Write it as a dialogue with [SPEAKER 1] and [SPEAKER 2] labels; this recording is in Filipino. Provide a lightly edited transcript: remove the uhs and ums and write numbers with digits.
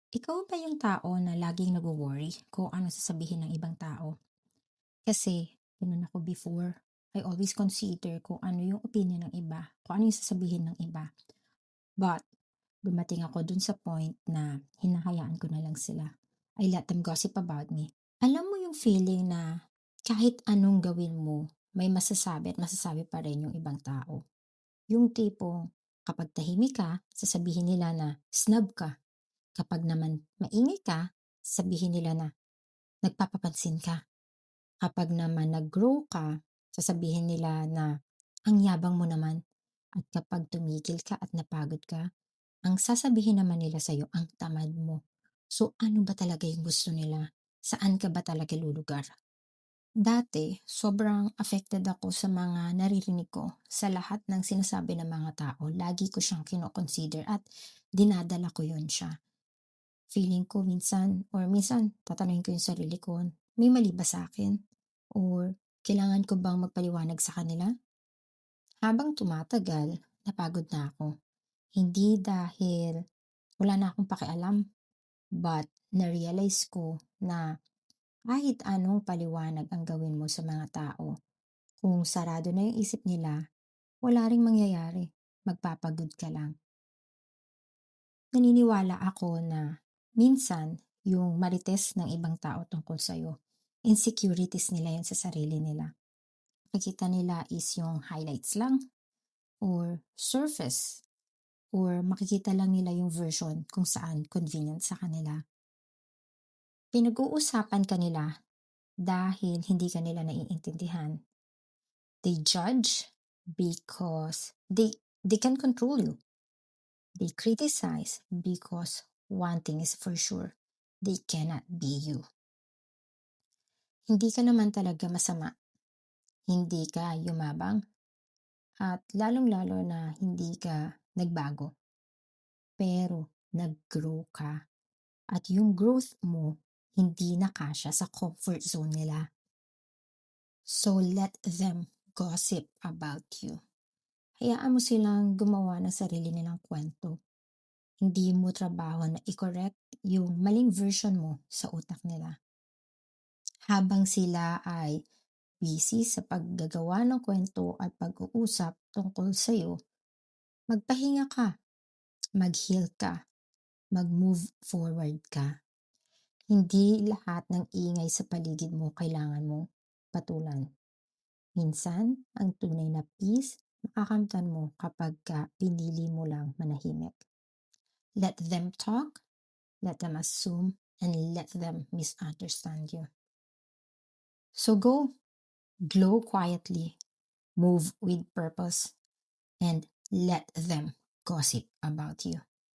[SPEAKER 1] Ikaw ba yung tao na laging nagwo-worry kung ano sasabihin ng ibang tao? Kasi gano'n ako before. I always consider kung ano yung opinion ng iba, kung ano yung sasabihin ng iba. But dumating ako dun sa point na hinahayaan ko na lang sila. I let them gossip about me. Alam mo yung feeling na kahit anong gawin mo, may masasabi at masasabi pa rin yung ibang tao. Yung tipong kapag tahimik ka, sasabihin nila na snub ka. Kapag naman maingay ka, sabihin nila na nagpapapansin ka. Kapag naman nag-grow ka, sasabihin nila na ang yabang mo naman. At kapag tumigil ka at napagod ka, ang sasabihin naman nila sa'yo, ang tamad mo. So ano ba talaga yung gusto nila? Saan ka ba talaga lulugar? Dati, sobrang affected ako sa mga naririnig ko sa lahat ng sinasabi ng mga tao. Lagi ko siyang kinoconsider at dinadala ko yun siya. Feeling ko minsan tatanungin ko yung sarili ko, may mali ba sa'kin? Or kailangan ko bang magpaliwanag sa kanila? Habang tumatagal, napagod na ako. Hindi dahil wala na akong pakialam, but na-realize ko na kahit anong paliwanag ang gawin mo sa mga tao, kung sarado na yung isip nila, wala ring mangyayari. Magpapagod ka lang. Naniniwala ako na minsan yung marites ng ibang tao tungkol sa'yo, insecurities nila yan sa sarili nila. Nakikita nila is yung highlights lang or surface or makikita lang nila yung version kung saan convenient sa kanila. Pinag-uusapan ka nila dahil hindi ka nila naiintindihan. They judge because they can control you. They criticize because one thing is for sure, they cannot be you. Hindi ka naman talaga masama, hindi ka yumabang, at lalong-lalo na hindi ka nagbago. Pero nag-grow ka at yung growth mo hindi nakasya sa comfort zone nila. So let them gossip about you. Hayaan mo silang gumawa ng sarili nilang kwento. Hindi mo trabaho na i-correct yung maling version mo sa utak nila. Habang sila ay busy sa paggagawa ng kwento at pag-uusap tungkol sa'yo, magpahinga ka, mag-heal ka, mag-move forward ka. Hindi lahat ng ingay sa paligid mo kailangan mong patulan. Minsan, ang tunay na peace, makakamtan mo kapag pinili mo lang manahimik. Let them talk, let them assume, and let them misunderstand you. So go, glow quietly, move with purpose, and let them gossip about you.